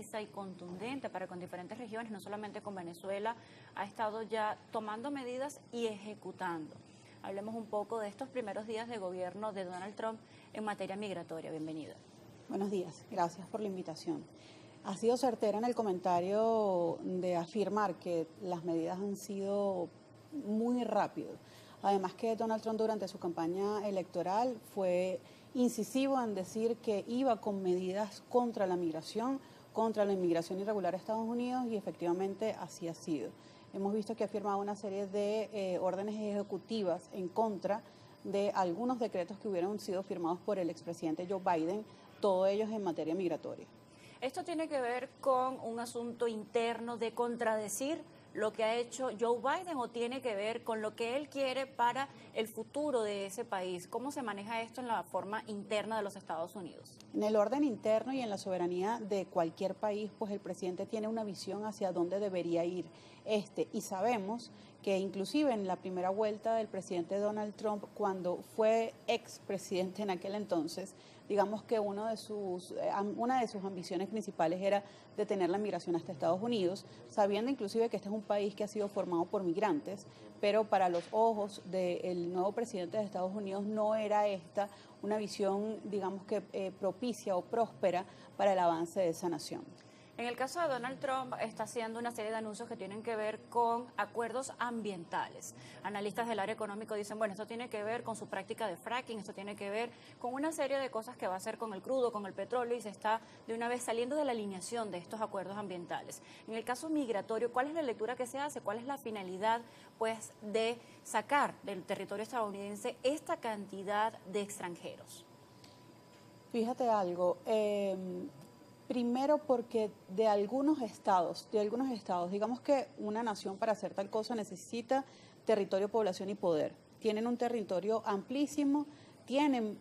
precisa y contundente para con diferentes regiones, no solamente con Venezuela, ha estado ya tomando medidas y ejecutando. Hablemos un poco de estos primeros días de gobierno de Donald Trump en materia migratoria. Bienvenida. Buenos días, gracias por la invitación. Ha sido certera en el comentario de afirmar que las medidas han sido muy rápido. Además que Donald Trump durante su campaña electoral fue incisivo en decir que iba con medidas contra la inmigración irregular a Estados Unidos, y efectivamente así ha sido. Hemos visto que ha firmado una serie de órdenes ejecutivas en contra de algunos decretos que hubieran sido firmados por el expresidente Joe Biden, todos ellos en materia migratoria. ¿Esto tiene que ver con un asunto interno de contradecir lo que ha hecho Joe Biden o tiene que ver con lo que él quiere para el futuro de ese país? ¿Cómo se maneja esto en la forma interna de los Estados Unidos? En el orden interno y en la soberanía de cualquier país, pues el presidente tiene una visión hacia dónde debería ir y sabemos que inclusive en la primera vuelta del presidente Donald Trump, cuando fue expresidente en aquel entonces, digamos que una de sus ambiciones principales era detener la migración hasta Estados Unidos, sabiendo inclusive que este es un país que ha sido formado por migrantes, pero para los ojos del nuevo presidente de Estados Unidos no era esta una visión, digamos que propicia o próspera para el avance de esa nación. En el caso de Donald Trump está haciendo una serie de anuncios que tienen que ver con acuerdos ambientales. Analistas del área económico dicen, bueno, esto tiene que ver con su práctica de fracking, esto tiene que ver con una serie de cosas que va a hacer con el crudo, con el petróleo, y se está de una vez saliendo de la alineación de estos acuerdos ambientales. En el caso migratorio, ¿cuál es la lectura que se hace? ¿Cuál es la finalidad, pues, de sacar del territorio estadounidense esta cantidad de extranjeros? Fíjate algo. Primero porque de algunos estados, digamos que una nación para hacer tal cosa necesita territorio, población y poder. Tienen un territorio amplísimo, tienen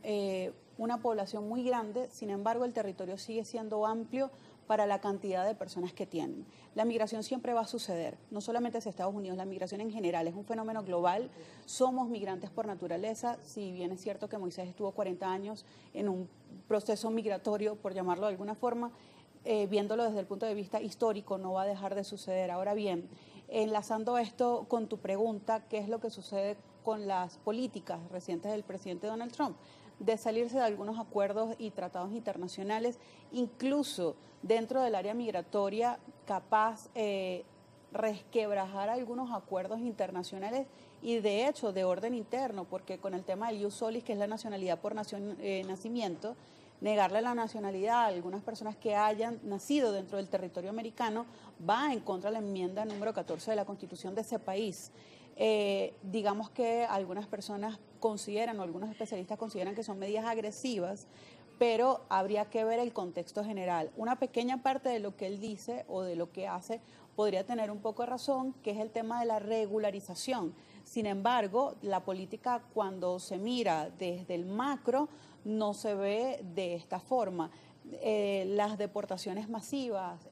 una población muy grande, sin embargo el territorio sigue siendo amplio para la cantidad de personas que tienen. La migración siempre va a suceder, no solamente hacia Estados Unidos, la migración en general es un fenómeno global, somos migrantes por naturaleza, si bien es cierto que Moisés estuvo 40 años en un proceso migratorio, por llamarlo de alguna forma, viéndolo desde el punto de vista histórico, no va a dejar de suceder. Ahora bien, enlazando esto con tu pregunta, ¿qué es lo que sucede con las políticas recientes del presidente Donald Trump? De salirse de algunos acuerdos y tratados internacionales, incluso dentro del área migratoria, capaz resquebrajar algunos acuerdos internacionales y de hecho de orden interno, porque con el tema del ius solis, que es la nacionalidad por nacimiento, negarle la nacionalidad a algunas personas que hayan nacido dentro del territorio americano va en contra de la enmienda número 14 de la Constitución de ese país. Digamos que algunas personas consideran, o algunos especialistas consideran que son medidas agresivas, pero habría que ver el contexto general. Una pequeña parte de lo que él dice o de lo que hace podría tener un poco de razón, que es el tema de la regularización. Sin embargo, la política, cuando se mira desde el macro, no se ve de esta forma. Las deportaciones masivas,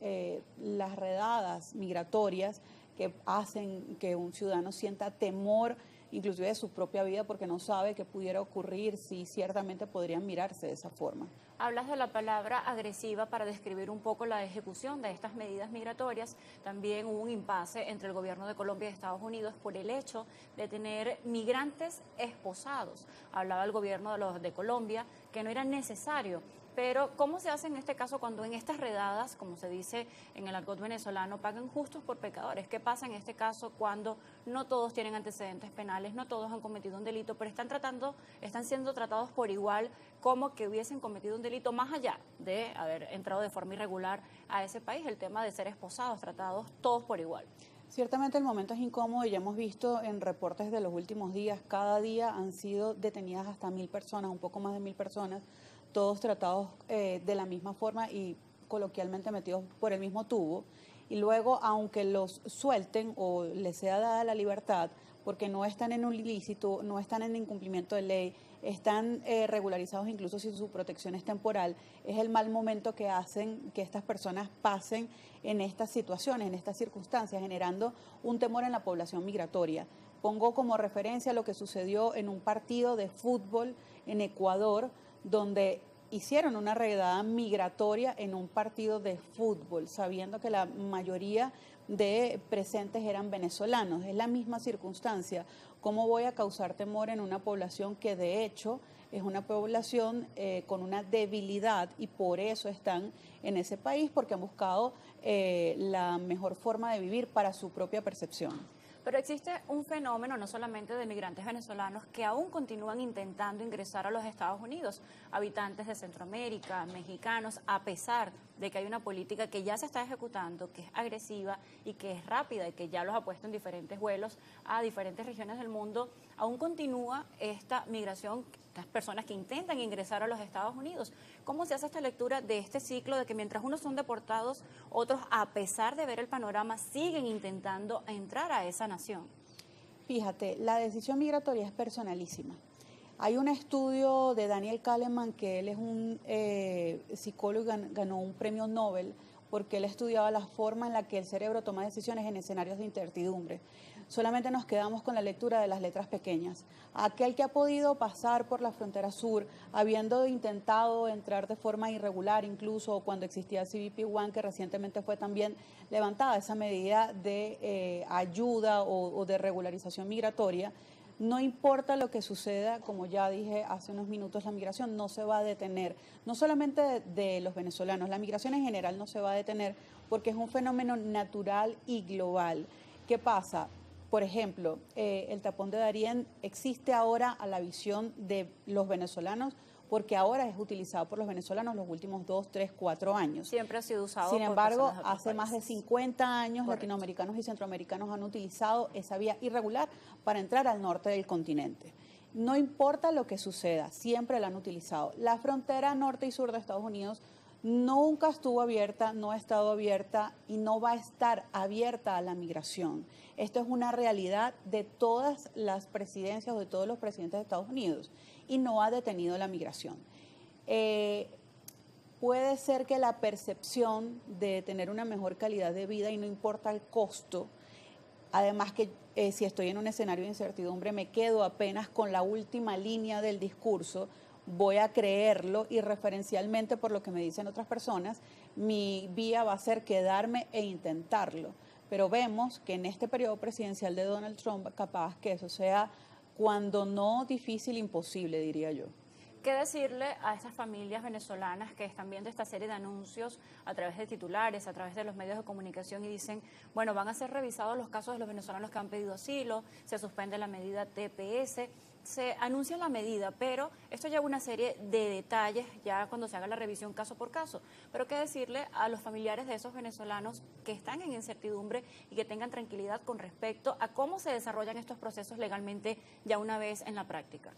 las redadas migratorias que hacen que un ciudadano sienta temor inclusive de su propia vida porque no sabe qué pudiera ocurrir, si ciertamente podrían mirarse de esa forma. Hablas de la palabra agresiva para describir un poco la ejecución de estas medidas migratorias. También hubo un impasse entre el gobierno de Colombia y Estados Unidos por el hecho de tener migrantes esposados. Hablaba el gobierno de Colombia que no era necesario. Pero, ¿cómo se hace en este caso cuando en estas redadas, como se dice en el argot venezolano, pagan justos por pecadores? ¿Qué pasa en este caso cuando no todos tienen antecedentes penales, no todos han cometido un delito, pero están siendo tratados por igual como que hubiesen cometido un delito más allá de haber entrado de forma irregular a ese país? El tema de ser esposados, tratados todos por igual. Ciertamente el momento es incómodo y ya hemos visto en reportes de los últimos días, cada día han sido detenidas hasta 1.000 personas, un poco más de 1.000 personas, todos tratados de la misma forma y coloquialmente metidos por el mismo tubo. Y luego, aunque los suelten o les sea dada la libertad, porque no están en un ilícito, no están en incumplimiento de ley, están regularizados incluso si su protección es temporal, es el mal momento que hacen que estas personas pasen en estas situaciones, en estas circunstancias, generando un temor en la población migratoria. Pongo como referencia lo que sucedió en un partido de fútbol en Ecuador, donde hicieron una redada migratoria en un partido de fútbol, sabiendo que la mayoría de presentes eran venezolanos. Es la misma circunstancia. ¿Cómo voy a causar temor en una población que de hecho es una población con una debilidad y por eso están en ese país, porque han buscado la mejor forma de vivir para su propia percepción? Pero existe un fenómeno no solamente de migrantes venezolanos que aún continúan intentando ingresar a los Estados Unidos, habitantes de Centroamérica, mexicanos, a pesar de que hay una política que ya se está ejecutando, que es agresiva y que es rápida y que ya los ha puesto en diferentes vuelos a diferentes regiones del mundo, aún continúa esta migración, estas personas que intentan ingresar a los Estados Unidos. ¿Cómo se hace esta lectura de este ciclo de que mientras unos son deportados, otros, a pesar de ver el panorama, siguen intentando entrar a esa nación? Fíjate, la decisión migratoria es personalísima. Hay un estudio de Daniel Kahneman, que él es un psicólogo, ganó un premio Nobel porque él estudiaba la forma en la que el cerebro toma decisiones en escenarios de incertidumbre. Solamente nos quedamos con la lectura de las letras pequeñas. Aquel que ha podido pasar por la frontera sur, habiendo intentado entrar de forma irregular, incluso cuando existía el CBP-1, que recientemente fue también levantada esa medida de ayuda o de regularización migratoria, no importa lo que suceda, como ya dije hace unos minutos, la migración no se va a detener, no solamente de los venezolanos, la migración en general no se va a detener porque es un fenómeno natural y global. ¿Qué pasa? Por ejemplo, el tapón de Darién existe ahora a la visión de los venezolanos porque ahora es utilizado por los venezolanos los últimos 2, 3, 4 años. Siempre ha sido usado. Sin embargo, por hace más de 50 años, correcto, latinoamericanos y centroamericanos han utilizado esa vía irregular para entrar al norte del continente. No importa lo que suceda, siempre la han utilizado. La frontera norte y sur de Estados Unidos nunca estuvo abierta, no ha estado abierta y no va a estar abierta a la migración. Esto es una realidad de todas las presidencias o de todos los presidentes de Estados Unidos y no ha detenido la migración. Puede ser que la percepción de tener una mejor calidad de vida y no importa el costo, además que si estoy en un escenario de incertidumbre me quedo apenas con la última línea del discurso, voy a creerlo y referencialmente por lo que me dicen otras personas, mi vía va a ser quedarme e intentarlo. Pero vemos que en este periodo presidencial de Donald Trump, capaz que eso sea, cuando no difícil, imposible, diría yo. ¿Qué decirle a estas familias venezolanas que están viendo esta serie de anuncios a través de titulares, a través de los medios de comunicación y dicen, bueno, van a ser revisados los casos de los venezolanos que han pedido asilo, se suspende la medida TPS, se anuncia la medida, pero esto lleva una serie de detalles ya cuando se haga la revisión caso por caso? Pero ¿qué decirle a los familiares de esos venezolanos que están en incertidumbre y que tengan tranquilidad con respecto a cómo se desarrollan estos procesos legalmente ya una vez en la práctica?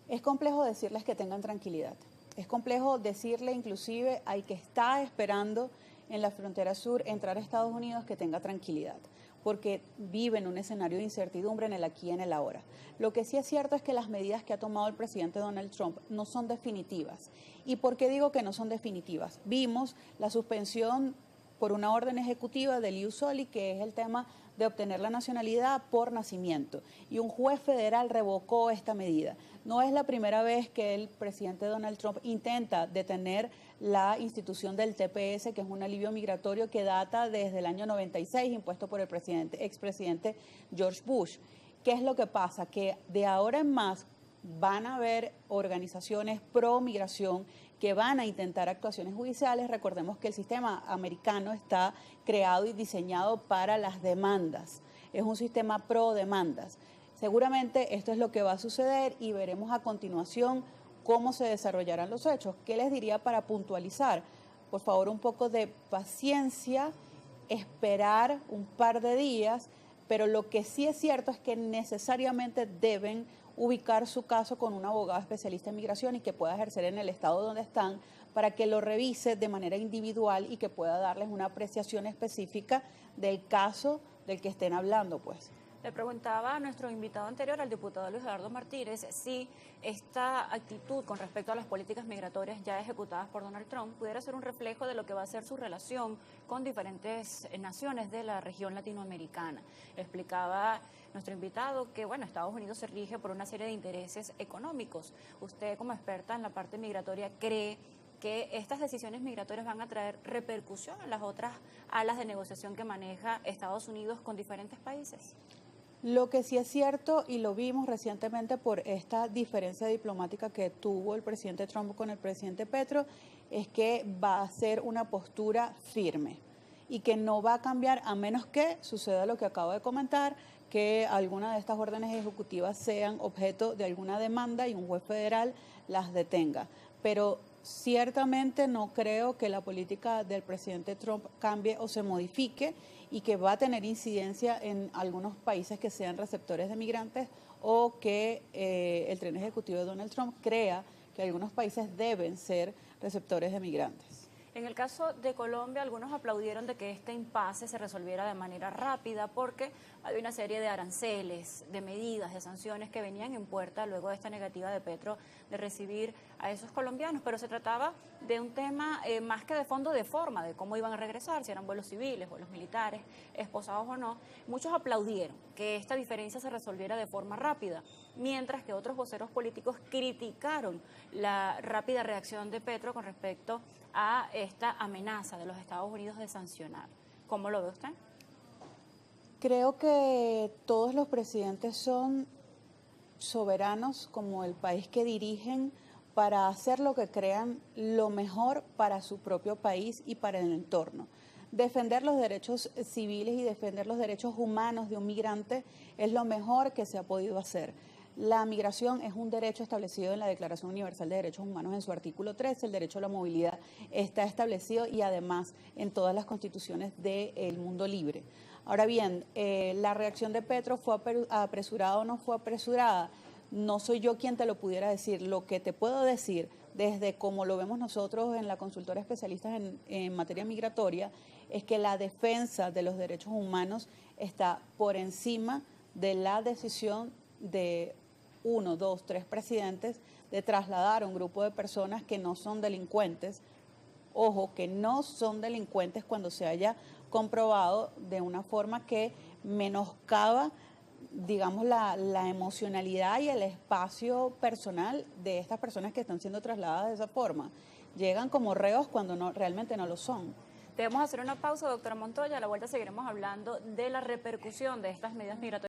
Es complejo decirles que tengan tranquilidad. Es complejo decirle inclusive al que está esperando en la frontera sur entrar a Estados Unidos que tenga tranquilidad, porque vive en un escenario de incertidumbre en el aquí y en el ahora. Lo que sí es cierto es que las medidas que ha tomado el presidente Donald Trump no son definitivas. ¿Y por qué digo que no son definitivas? Vimos la suspensión por una orden ejecutiva del ius soli, que es el tema de obtener la nacionalidad por nacimiento. Y un juez federal revocó esta medida. No es la primera vez que el presidente Donald Trump intenta detener la institución del TPS, que es un alivio migratorio que data desde el año 96, impuesto por el expresidente George Bush. ¿Qué es lo que pasa? Que de ahora en más van a haber organizaciones pro migración que van a intentar actuaciones judiciales. Recordemos que el sistema americano está creado y diseñado para las demandas. Es un sistema pro demandas. Seguramente esto es lo que va a suceder y veremos a continuación cómo se desarrollarán los hechos. ¿Qué les diría para puntualizar? Por favor, un poco de paciencia, esperar un par de días, pero lo que sí es cierto es que necesariamente deben ubicar su caso con un abogado especialista en migración y que pueda ejercer en el estado donde están para que lo revise de manera individual y que pueda darles una apreciación específica del caso del que estén hablando, pues. Le preguntaba a nuestro invitado anterior, al diputado Luis Eduardo Martínez, si esta actitud con respecto a las políticas migratorias ya ejecutadas por Donald Trump pudiera ser un reflejo de lo que va a ser su relación con diferentes naciones de la región latinoamericana. Explicaba nuestro invitado que, bueno, Estados Unidos se rige por una serie de intereses económicos. Usted, como experta en la parte migratoria, ¿cree que estas decisiones migratorias van a traer repercusión en las otras alas de negociación que maneja Estados Unidos con diferentes países? Lo que sí es cierto, y lo vimos recientemente por esta diferencia diplomática que tuvo el presidente Trump con el presidente Petro, es que va a ser una postura firme y que no va a cambiar a menos que suceda lo que acabo de comentar, que alguna de estas órdenes ejecutivas sean objeto de alguna demanda y un juez federal las detenga. Pero ciertamente no creo que la política del presidente Trump cambie o se modifique y que va a tener incidencia en algunos países que sean receptores de migrantes o que el tren ejecutivo de Donald Trump crea que algunos países deben ser receptores de migrantes. En el caso de Colombia, algunos aplaudieron de que este impasse se resolviera de manera rápida porque había una serie de aranceles, de medidas, de sanciones que venían en puerta luego de esta negativa de Petro de recibir a esos colombianos, pero se trataba de un tema más que de fondo, de forma, de cómo iban a regresar, si eran vuelos civiles, vuelos militares, esposados o no. Muchos aplaudieron que esta diferencia se resolviera de forma rápida, mientras que otros voceros políticos criticaron la rápida reacción de Petro con respecto a esta amenaza de los Estados Unidos de sancionar. ¿Cómo lo ve usted? Creo que todos los presidentes son soberanos como el país que dirigen para hacer lo que crean lo mejor para su propio país y para el entorno. Defender los derechos civiles y defender los derechos humanos de un migrante es lo mejor que se ha podido hacer. La migración es un derecho establecido en la Declaración Universal de Derechos Humanos en su artículo 13, el derecho a la movilidad está establecido y además en todas las constituciones del mundo libre. Ahora bien, la reacción de Petro fue apresurada o no fue apresurada. No soy yo quien te lo pudiera decir. Lo que te puedo decir, desde como lo vemos nosotros en la consultora especialistas en materia migratoria, es que la defensa de los derechos humanos está por encima de la decisión de 1, 2, 3 presidentes de trasladar a un grupo de personas que no son delincuentes. Ojo, que no son delincuentes cuando se haya comprobado de una forma que menoscaba, digamos, la emocionalidad y el espacio personal de estas personas que están siendo trasladadas de esa forma. Llegan como reos cuando realmente no lo son. Debemos hacer una pausa, doctora Montoya. A la vuelta seguiremos hablando de la repercusión de estas medidas migratorias.